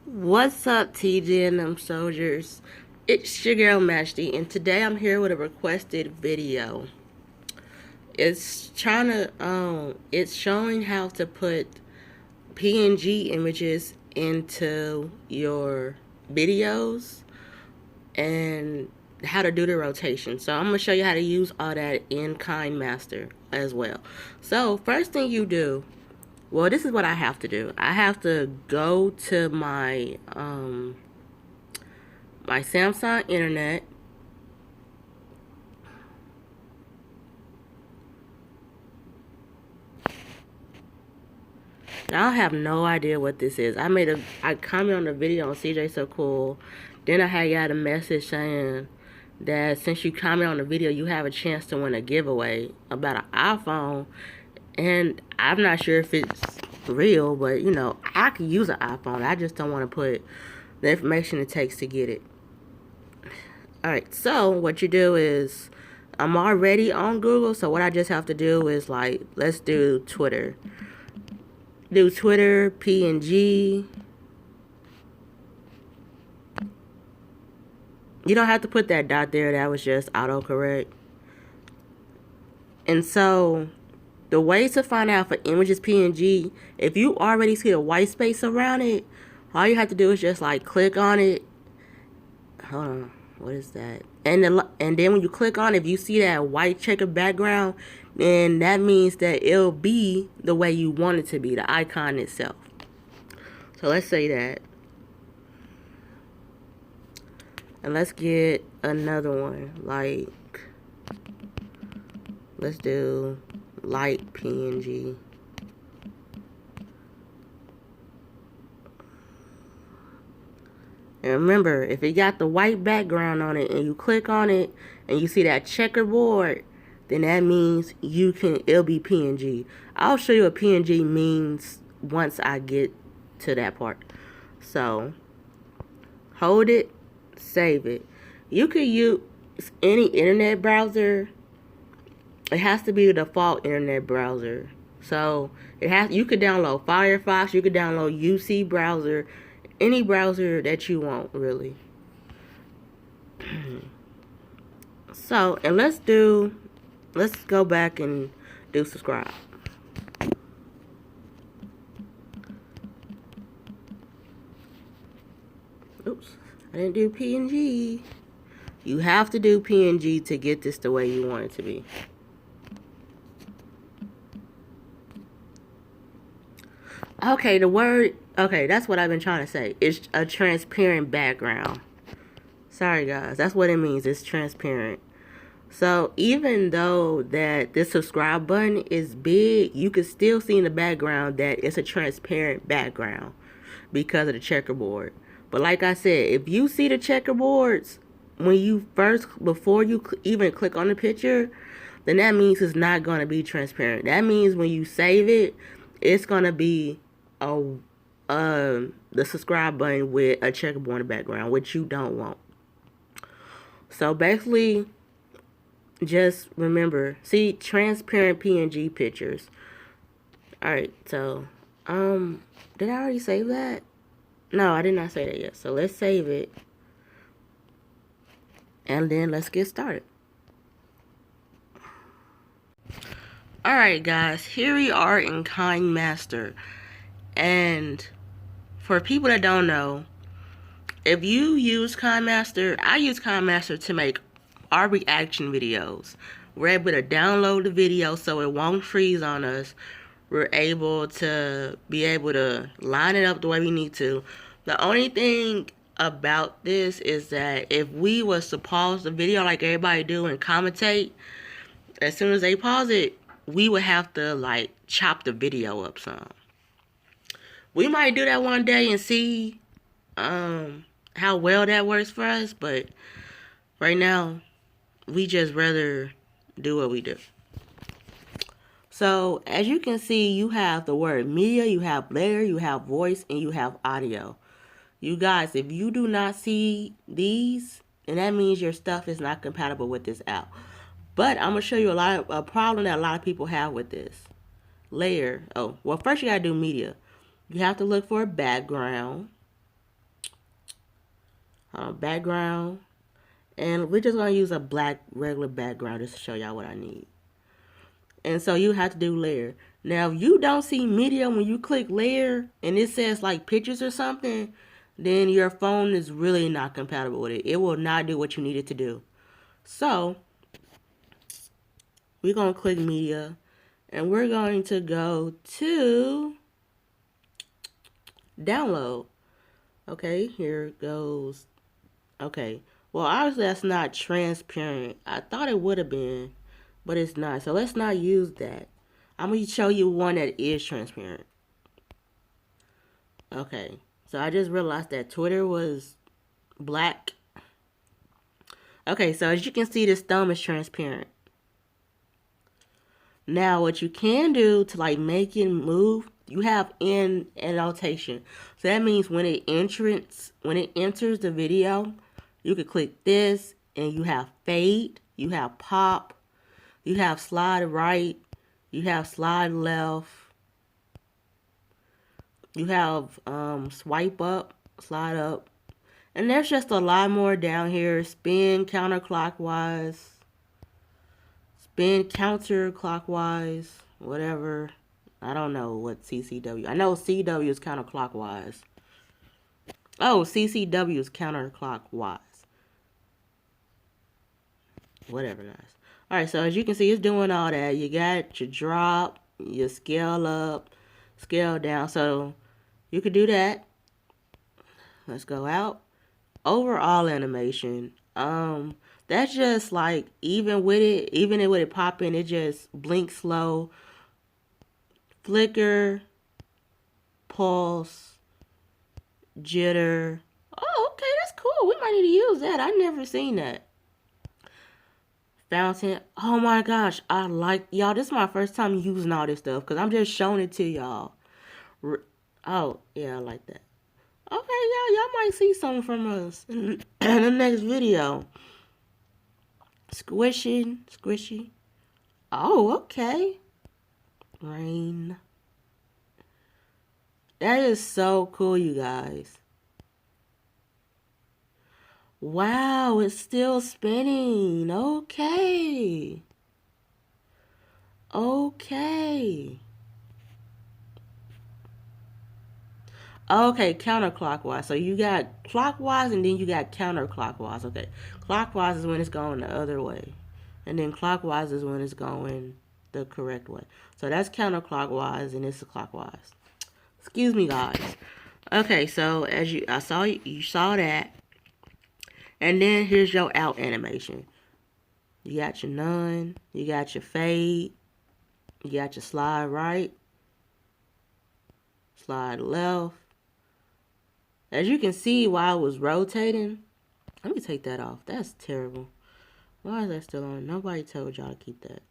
What's up, TJ and them soldiers? It's your girl Majestie, and today I'm here with a requested video. It's showing how to put PNG images into your videos and how to do the rotation. So I'm gonna show you how to use all that in KINEMASTER as well. So first thing you do, well, this is what I have to do. I have to go to my Samsung internet. Now, I have no idea what this is. I commented on the video on CJ So Cool. Then I had got a message saying that since you comment on the video, you have a chance to win a giveaway about an iPhone. And I'm not sure if it's real, but you know, I could use an iPhone. I just don't want to put the information it takes to get it. Alright, so what you do is, I'm already on Google, so what I just have to do is, like, let's do Twitter. Do Twitter, PNG. You don't have to put that dot there, that was just autocorrect. And so, the way to find out for images PNG, if you already see a white space around it, all you have to do is just, like, click on it. Hold on. What is that? And then when you click on it, if you see that white checkered background, then that means that it'll be the way you want it to be, the icon itself. So let's say that. And let's get another one. Like, let's do light PNG. And remember, if it got the white background on it and you click on it and you see that checkerboard, then that means it'll be PNG. I'll show you what PNG means once I get to that part. So, hold it, save it. You could use any internet browser. It has to be the default internet browser. So, you could download Firefox, you could download UC browser, any browser that you want, really. So, and let's go back and do subscribe. Oops, I didn't do PNG. You have to do PNG to get this the way you want it to be. Okay, that's what I've been trying to say. It's a transparent background. Sorry guys, that's what it means. It's transparent. So even though that this subscribe button is big, you can still see in the background that it's a transparent background because of the checkerboard. But like I said, if you see the checkerboards before you even click on the picture, then that means it's not going to be transparent. That means when you save it, it's going to be the subscribe button with a checkerboard in the background, which you don't want. So basically, just remember, see transparent PNG pictures. Alright, so did I already save that? No, I did not say that yet. So let's save it. And then let's get started. Alright guys, here we are in KINEMASTER. And for people that don't know, if you use KINEMASTER, I use KINEMASTER to make our reaction videos. We're able to download the video so it won't freeze on us. We're able to line it up the way we need to. The only thing about this is that if we was to pause the video like everybody do and commentate, as soon as they pause it, we would have to like chop the video up some. We might do that one day and see how well that works for us, but right now we just rather do what we do. So as you can see, you have the word media, you have layer, you have voice, and you have audio. You guys, if you do not see these, then that means your stuff is not compatible with this app. But I'm gonna show you a problem that a lot of people have with this. Layer. Oh, well, first you gotta do media. You have to look for a background. background. And we're just going to use a black regular background just to show y'all what I need. And so you have to do layer. Now, if you don't see media when you click layer and it says like pictures or something, then your phone is really not compatible with it. It will not do what you need it to do. So, we're going to click media and we're going to go to download. Okay, here it goes. Okay, well, obviously that's not transparent. I thought it would have been, but it's not. So let's not use that. I'm going to show you one that is transparent. Okay, so I just realized that Twitter was black. Okay, so as you can see, this thumb is transparent. Now, what you can do to like make it move, you have in annotation. So that means when it enters the video, you could click this and you have fade, you have pop, you have slide right, you have slide left, you have swipe up, slide up, and there's just a lot more down here. Spin counterclockwise, spin counterclockwise, whatever. I don't know what CCW. I know CW is counterclockwise. Oh, CCW is counterclockwise. Whatever, guys. Alright, so as you can see, it's doing all that. You got your drop, your scale up, scale down. So you could do that. Let's go out. Overall animation. That's just like even with it popping, it just blinks slow. Flicker, pulse, jitter. Oh, okay, that's cool. We might need to use that. I've never seen that. Fountain. Oh my gosh, I like y'all. This is my first time using all this stuff because I'm just showing it to y'all. Oh yeah, I like that. Okay, y'all might see something from us in the next video. Squishy. Oh, okay. Rain. That is so cool, you guys. Wow, it's still spinning. Okay. Okay, counterclockwise. So you got clockwise and then you got counterclockwise. Okay, clockwise is when it's going the other way. And then clockwise is when it's going the correct way. So that's counterclockwise and this is clockwise. Excuse me, guys. Okay, so as you saw that. And then here's your out animation. You got your none, you got your fade, you got your slide right, slide left. As you can see while I was rotating, let me take that off. That's terrible. Why is that still on? Nobody told y'all to keep that.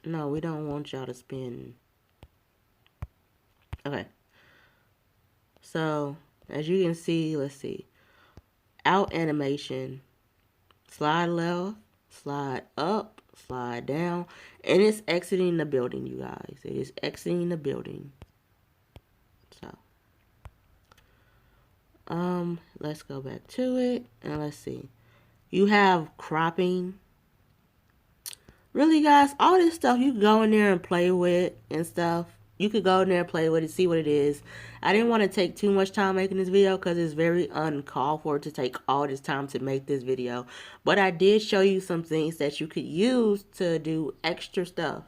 No, we don't want y'all to spin. Okay. So, as you can see, let's see. Out animation. Slide left, slide up, slide down. And it's exiting the building, you guys. It is exiting the building. So. Let's go back to it. And let's see. You have cropping. Really, guys, all this stuff you can go in there and play with and stuff. You could go in there and play with it, see what it is. I didn't want to take too much time making this video because it's very uncalled for to take all this time to make this video. But I did show you some things that you could use to do extra stuff.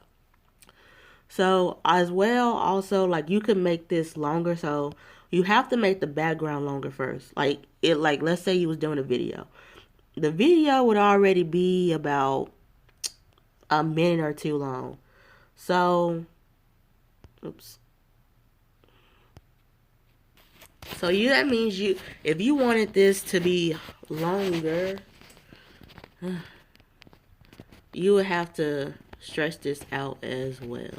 So, as well, also, like, you could make this longer. So, you have to make the background longer first. Like, let's say you was doing a video. The video would already be about a minute or two long. So, oops. So that means if you wanted this to be longer, you would have to stretch this out as well.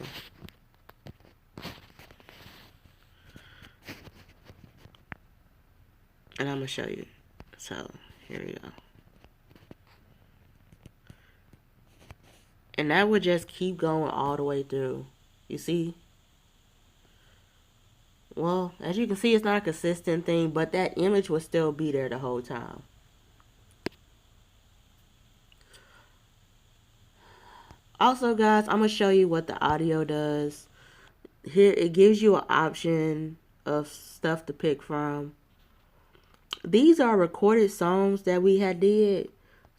And I'm going to show you. So, here we go. And that would just keep going all the way through. You see? Well, as you can see, it's not a consistent thing, but that image will still be there the whole time. Also, guys, I'm going to show you what the audio does. Here, it gives you an option of stuff to pick from. These are recorded songs that we had did.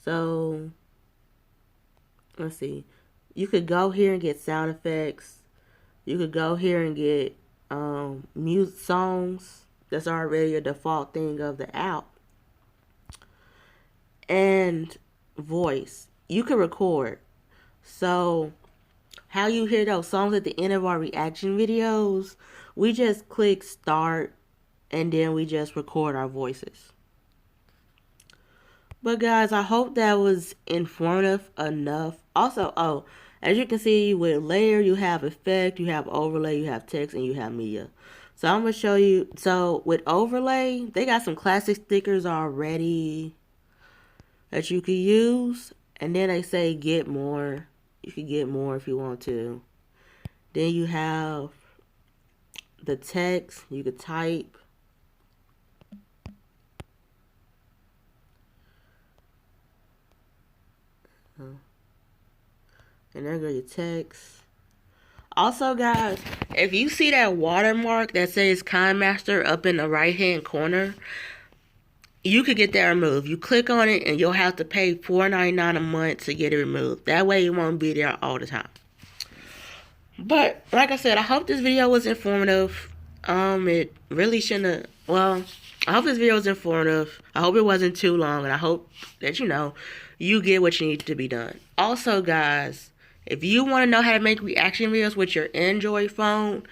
So, let's see. You could go here and get sound effects. You could go here and get music songs. That's already a default thing of the app. And voice. You can record. So, how you hear those songs at the end of our reaction videos, we just click start and then we just record our voices. But guys, I hope that was informative enough. Also, as you can see, with layer, you have effect, you have overlay, you have text, and you have media. So I'm going to show you. So with overlay, they got some classic stickers already that you can use. And then they say get more. You can get more if you want to. Then you have the text. You could type. And there go your text. Also, guys, if you see that watermark that says KINEMASTER up in the right hand corner, you could get that removed. You click on it and you'll have to pay $4.99 a month to get it removed. That way it won't be there all the time. But like I said, I hope this video was informative. It really shouldn't have, well, I hope this video was informative. I hope it wasn't too long, and I hope that you get what you need to be done. Also, guys, if you want to know how to make reaction videos with your Android phone,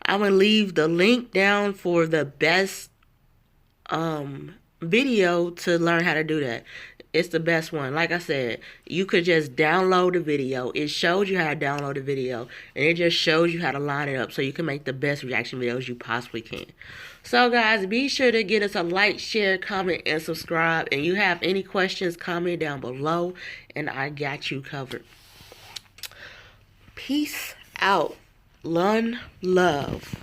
I'm going to leave the link down for the best video to learn how to do that. It's the best one. Like I said, you could just download the video. It shows you how to download the video, and it just shows you how to line it up so you can make the best reaction videos you possibly can. So guys, be sure to get us a like, share, comment, and subscribe. And you have any questions, comment down below, and I got you covered. Peace out. Love.